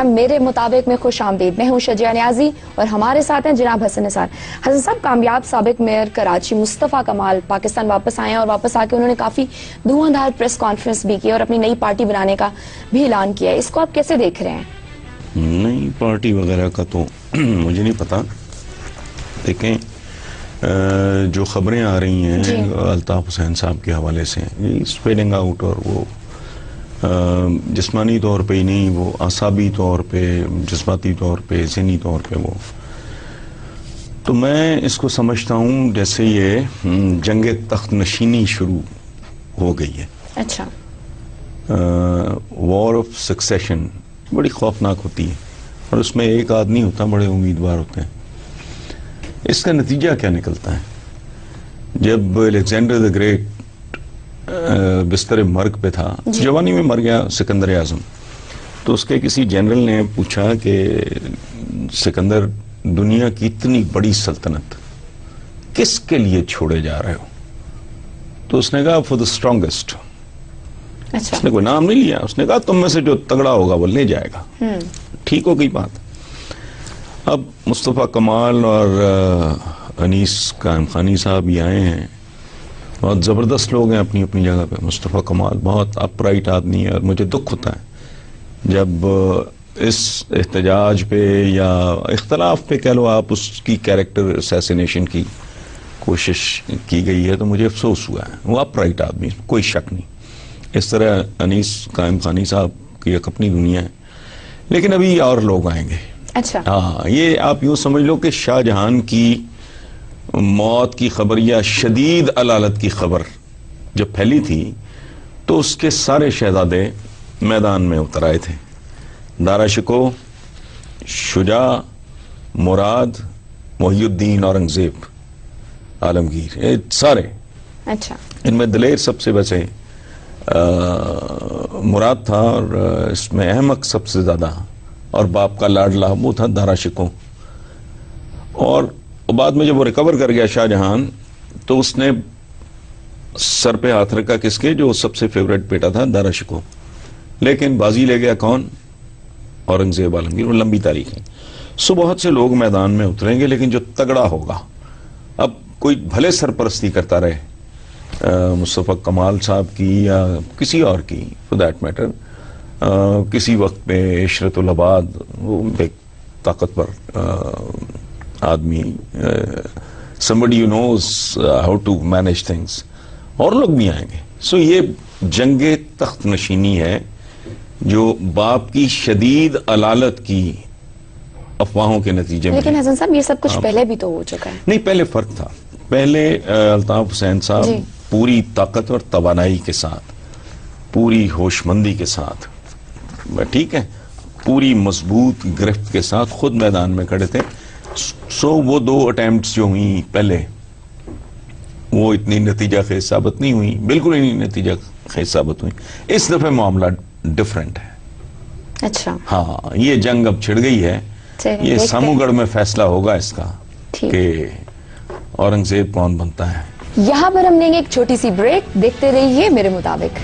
میرے مطابق میں خوش آمدید. میں ہوں شجیہ نیازی اور ہمارے ساتھ ہیں جناب حسن نثار. حسن صاحب، کامیاب سابق میئر کراچی مصطفیٰ کمال پاکستان واپس آئے ہیں اور واپس آ کے انہوں نے کافی دھواندھار پریس کانفرنس بھی کی اور اپنی نئی پارٹی بنانے کا بھی اعلان کیا ہے. اس کو آپ کیسے دیکھ رہے ہیں؟ نئی پارٹی وغیرہ کا تو مجھے نہیں پتا. دیکھیں، جو خبریں آ رہی ہیں الطاف حسین صاحب کے حوالے سے اسپیلنگ آؤٹ، اور وہ جسمانی طور پہ ہی نہیں، وہ اعصابی طور پہ، جذباتی طور پہ، ذہنی طور پہ وہ، تو میں اس کو سمجھتا ہوں جیسے یہ جنگ تخت نشینی شروع ہو گئی ہے. اچھا. وار آف سکسیشن بڑی خوفناک ہوتی ہے اور اس میں ایک آدمی ہوتا، بڑے امیدوار ہوتے ہیں. اس کا نتیجہ کیا نکلتا ہے؟ جب الیگزینڈر دی گریٹ بستر مرگ پہ تھا، جوانی میں مر گیا سکندر اعظم، تو اس کے کسی جنرل نے پوچھا کہ سکندر، دنیا کی اتنی بڑی سلطنت کس کے لیے چھوڑے جا رہے ہو؟ تو اس نے کہا فار دا اسٹرانگسٹ. اس نے کوئی نام نہیں لیا، اس نے کہا تم میں سے جو تگڑا ہوگا وہ لے جائے گا. ٹھیک ہو گئی بات. اب مصطفیٰ کمال اور انیس قائم خانی صاحب بھی آئے ہیں، بہت زبردست لوگ ہیں اپنی اپنی جگہ پہ. مصطفیٰ کمال بہت اپ رائٹ آدمی ہے اور مجھے دکھ ہوتا ہے جب اس احتجاج پہ یا اختلاف پہ کہہ لو آپ، اس کی کیریکٹر اسیسینیشن کی کوشش کی گئی ہے، تو مجھے افسوس ہوا ہے. وہ اپ رائٹ آدمی، کوئی شک نہیں. اس طرح انیس قائم خانی صاحب کی ایک اپنی دنیا ہے. لیکن ابھی اور لوگ آئیں گے. اچھا. ہاں، یہ آپ یوں سمجھ لو کہ شاہ جہان کی موت کی خبر یا شدید علالت کی خبر جب پھیلی تھی تو اس کے سارے شہزادے میدان میں اتر آئے تھے. دارا شکو، شجاع، مراد، محی الدین، اورنگزیب، عالمگیر، یہ سارے. اچھا. ان میں دلیر سب سے ویسے مراد تھا، اور اس میں احمق سب سے زیادہ، اور باپ کا لاڈلا وہ تھا دارا شکو. اور بعد میں جب وہ ریکور کر گیا شاہ جہان تو اس نے سر پہ ہاتھ رکھا کس کے؟ جو سب سے فیوریٹ بیٹا تھا دارا شکو. لیکن بازی لے گیا کون؟ اورنگزیب عالمگیر. وہ لمبی تاریخ ہے. سو بہت سے لوگ میدان میں اتریں گے، لیکن جو تگڑا ہوگا، اب کوئی بھلے سرپرستی کرتا رہے مصطفیٰ کمال صاحب کی یا کسی اور کی فور دیٹ میٹر، کسی وقت پہ عشرت العباد، وہ ایک طاقتور آدمی، somebody who knows how to manage things، اور لوگ بھی آئیں گے. سو یہ جنگ تخت نشینی ہے جو باپ کی شدید علالت کی افواہوں کے نتیجے میں. لیکن حسن صاحب، یہ سب کچھ پہلے بھی تو ہو چکا ہے. نہیں، پہلے فرق تھا. پہلے الطاف حسین صاحب پوری طاقت اور توانائی کے ساتھ، پوری ہوش مندی کے ساتھ، ٹھیک ہے، پوری مضبوط گرفت کے ساتھ خود میدان میں کھڑے تھے. سو وہ دو اٹیمپٹس جو ہوئی پہلے، وہ اتنی نتیجہ خیز ثابت نہیں ہوئی، بالکل ہی نہیں نتیجہ خیز ثابت ہوئی. اس دفعہ معاملہ ڈیفرنٹ ہے. اچھا. ہاں، یہ جنگ اب چھڑ گئی ہے. یہ سامو گڑھ میں فیصلہ ہوگا اس کا کہ اورنگزیب کون بنتا ہے. یہاں پر ہم لیں گے ایک چھوٹی سی بریک. دیکھتے رہیے میرے مطابق.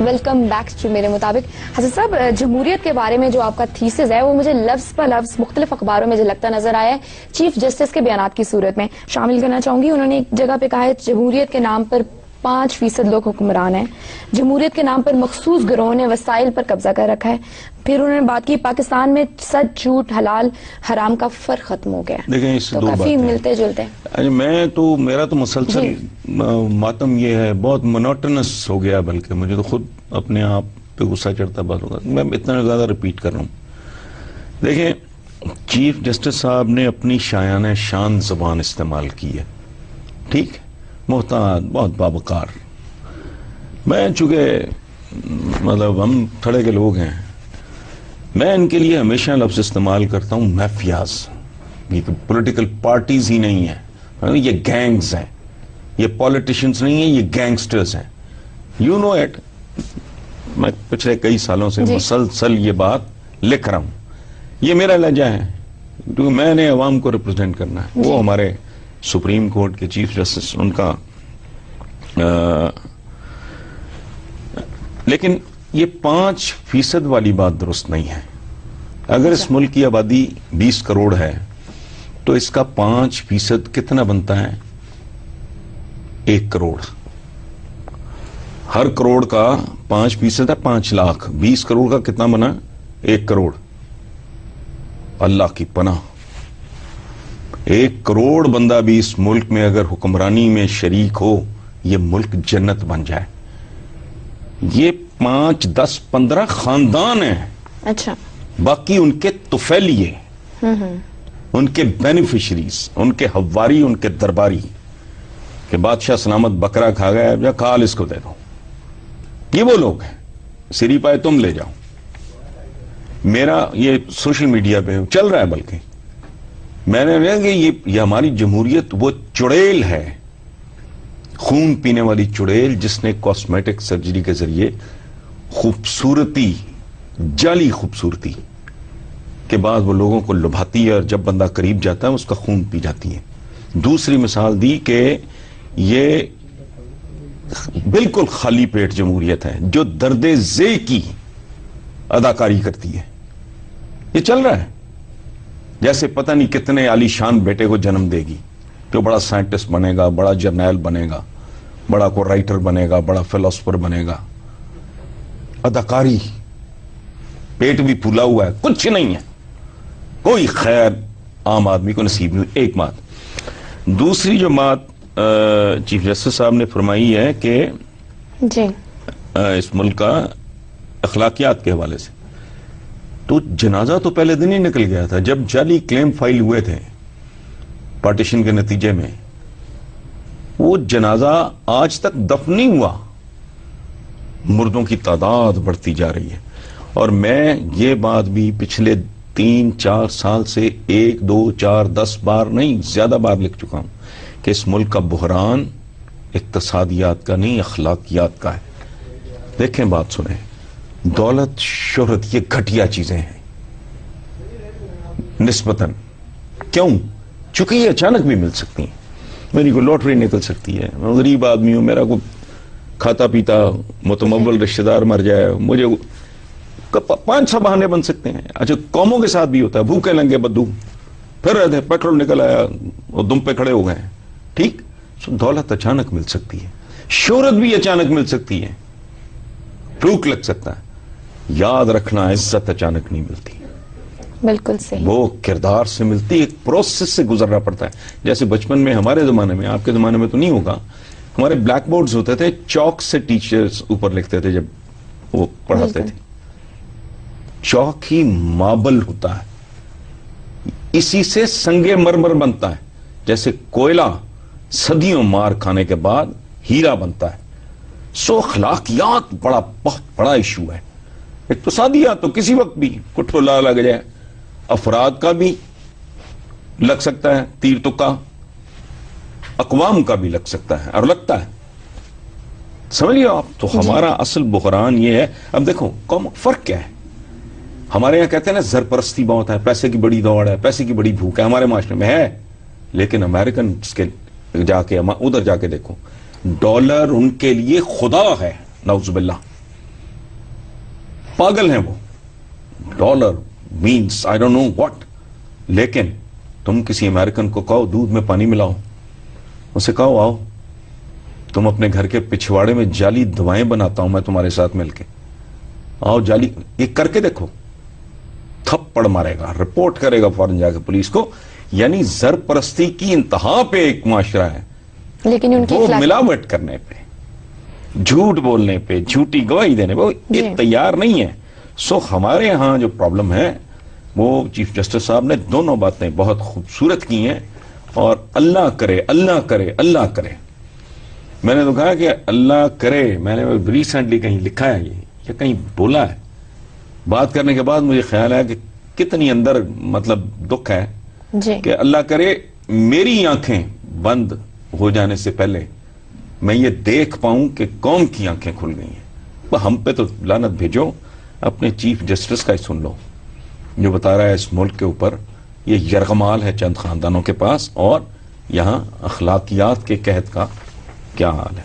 ویلکم بیک ٹو میرے مطابق. حسن صاحب، جمہوریت کے بارے میں جو آپ کا تھیسس ہے وہ مجھے لفظ پر لفظ مختلف اخباروں میں جھلکتا نظر آیا ہے. چیف جسٹس کے بیانات کی صورت میں شامل کرنا چاہوں گی. انہوں نے ایک جگہ پہ کہا ہے جمہوریت کے نام پر 5% لوگ حکمران ہیں، جمہوریت کے نام پر مخصوص گروہوں نے وسائل پر قبضہ کر رکھا ہے. پھر انہوں نے بات کی پاکستان میں سچ، جھوٹ، حلال، حرام کا فرق ختم ہو گیا. دیکھیں، اس تو کافی ملتے جلتے ہیں. میرا تو مسلسل ماتم یہ ہے، بہت منوٹنس ہو گیا، بلکہ مجھے تو خود اپنے آپ پہ غصہ چڑھتا بات ہوگا. میں اتنا زیادہ ریپیٹ کر رہا ہوں. دیکھیں، چیف جسٹس صاحب نے اپنی شایان شان زبان استعمال کی ہے، ٹھیک، محتاط، بہت باوقار. میں چونکہ مطلب ہم تھڑے کے لوگ ہیں، میں ان کے لیے ہمیشہ لفظ استعمال کرتا ہوں میفیاز. یہ پولیٹیکل پارٹیز ہی نہیں ہیں، یہ گینگز ہیں. یہ پولیٹیشنز نہیں ہیں، یہ گینگسٹرز ہیں. You know it. میں پچھلے کئی سالوں سے مسلسل یہ بات لکھ رہا ہوں. یہ میرا لہجہ ہے کیونکہ میں نے عوام کو ریپرزینٹ کرنا ہے. وہ ہمارے سپریم کورٹ کے چیف جسٹس، ان کا لیکن یہ 5% والی بات درست نہیں ہے. اگر اس ملک کی آبادی 20 کروڑ ہے تو اس کا 5% کتنا بنتا ہے؟ 1 کروڑ. ہر کروڑ کا 5% ہے 5 لاکھ. 20 کروڑ کا کتنا بنا؟ 1 کروڑ. اللہ کی پناہ 1 کروڑ بندہ بھی اس ملک میں اگر حکمرانی میں شریک ہو یہ ملک جنت بن جائے. یہ 5 10 15 خاندان ہیں. اچھا. باقی ان کے طفیلیے، ان کے بینیفیشریز، ان کے حواری، ان کے درباری کہ بادشاہ سلامت بکرا کھا گیا یا کھال اس کو دے دو. یہ وہ لوگ ہیں. سری پائے تم لے جاؤ. میرا یہ سوشل میڈیا پہ چل رہا ہے، بلکہ میں نے کہا کہ یہ ہماری جمہوریت وہ چڑیل ہے، خون پینے والی چڑیل جس نے کاسمیٹک سرجری کے ذریعے خوبصورتی، جعلی خوبصورتی کے بعد وہ لوگوں کو لبھاتی ہے اور جب بندہ قریب جاتا ہے اس کا خون پی جاتی ہے. دوسری مثال دی کہ یہ بالکل خالی پیٹ جمہوریت ہے جو درد ذے کی اداکاری کرتی ہے. یہ چل رہا ہے جیسے پتہ نہیں کتنے عالی شان بیٹے کو جنم دے گی جو بڑا سائنٹسٹ بنے گا، بڑا جرنیل بنے گا، بڑا کو رائٹر بنے گا، بڑا فلسفر بنے گا. اداکاری، پیٹ بھی پھولا ہوا ہے، کچھ نہیں ہے، کوئی خیر عام آدمی کو نصیب نہیں. ایک بات. دوسری جو بات چیف جسٹس صاحب نے فرمائی ہے کہ جی اس ملک کا اخلاقیات کے حوالے سے، تو جنازہ تو پہلے دن ہی نکل گیا تھا جب جعلی کلیم فائل ہوئے تھے پارٹیشن کے نتیجے میں. وہ جنازہ آج تک دفن نہیں ہوا. مردوں کی تعداد بڑھتی جا رہی ہے. اور میں یہ بات بھی پچھلے 3-4 سال سے 1 2 4 10 بار نہیں زیادہ بار لکھ چکا ہوں کہ اس ملک کا بحران اقتصادیات کا نہیں، اخلاقیات کا ہے. دیکھیں بات سنیں، دولت، شہرت یہ گھٹیا چیزیں ہیں نسبتاً. کیوں؟ چونکہ یہ اچانک بھی مل سکتی ہیں. میری کوئی لاٹری نکل سکتی ہے، میں غریب آدمی ہوں، میرا کوئی کھاتا پیتا متمول رشتہ دار مر جائے، مجھے 5-6 بہانے بن سکتے ہیں. اچھا قوموں کے ساتھ بھی ہوتا ہے، بھوکے لنگے بدو پھر رہے تھے، پیٹرول نکل آیا اور دم پہ کھڑے ہو گئے. ٹھیک، دولت اچانک مل سکتی ہے، شہرت بھی اچانک مل سکتی ہے، پھوک لگ سکتا ہے. یاد رکھنا عزت اچانک نہیں ملتی، بالکل صحیح. وہ کردار سے ملتی، ایک پروسیس سے گزرنا پڑتا ہے. جیسے بچپن میں ہمارے زمانے میں، آپ کے زمانے میں تو نہیں ہوگا، ہمارے بلیک بورڈز ہوتے تھے، چاک سے ٹیچرز اوپر لکھتے تھے جب وہ پڑھاتے تھے. چاک ہی ماربل ہوتا ہے، اسی سے سنگ مرمر بنتا ہے. جیسے کوئلہ صدیوں مار کھانے کے بعد ہیرا بنتا ہے. سو اخلاقیات بہت بڑا ایشو ہے. اقتصادیات تو کسی وقت بھی کٹھولا لگ جائے، افراد کا بھی لگ سکتا ہے تیر تکا، اقوام کا بھی لگ سکتا ہے اور لگتا ہے. سمجھیے آپ. تو ہمارا اصل بحران یہ ہے. اب دیکھو فرق کیا ہے. ہمارے یہاں کہتے ہیں نا زرپرستی بہت ہے، پیسے کی بڑی دوڑ ہے، پیسے کی بڑی بھوک ہے. ہمارے معاشرے میں ہے، لیکن امریکن کے جا کے ادھر جا کے دیکھو، ڈالر ان کے لیے خدا ہے. نعوذ باللہ، پاگل ہیں وہ. Dollar means I don't know what. لیکن تم کسی امریکن کو کہو دودھ میں پانی ملاؤ، اسے کہو آؤ تم اپنے گھر کے پچھواڑے میں جعلی دوائیں بناتا ہوں میں تمہارے ساتھ مل کے، آؤ جعلی، یہ کر کے دیکھو، تھپڑ مارے گا، رپورٹ کرے گا فوراً جا کے پولیس کو. یعنی زر پرستی کی انتہا پہ ایک معاشرہ ہے، لیکن ان کی وہ ملاوٹ کرنے پہ، جھوٹ بولنے پہ، جھوٹی گواہی دینے پہ یہ تیار نہیں ہے. سو ہمارے یہاں جو پرابلم ہے وہ چیف جسٹس صاحب نے دونوں باتیں بہت خوبصورت کی ہیں. اور اللہ کرے، اللہ کرے، اللہ کرے. میں نے تو کہا کہ اللہ کرے، میں نے ریسنٹلی کہیں لکھا ہے یہ کہیں بولا ہے. بات کرنے کے بعد مجھے خیال ہے کہ کتنی اندر مطلب دکھ ہے کہ اللہ کرے میری آنکھیں بند ہو جانے سے پہلے میں یہ دیکھ پاؤں کہ قوم کی آنکھیں کھل گئی ہیں. ہم پہ تو لعنت بھیجو، اپنے چیف جسٹس کا ہی سن لو جو بتا رہا ہے اس ملک کے اوپر یہ یرغمال ہے چند خاندانوں کے پاس، اور یہاں اخلاقیات کے قحط کا کیا حال ہے.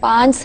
5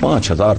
5000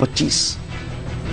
25,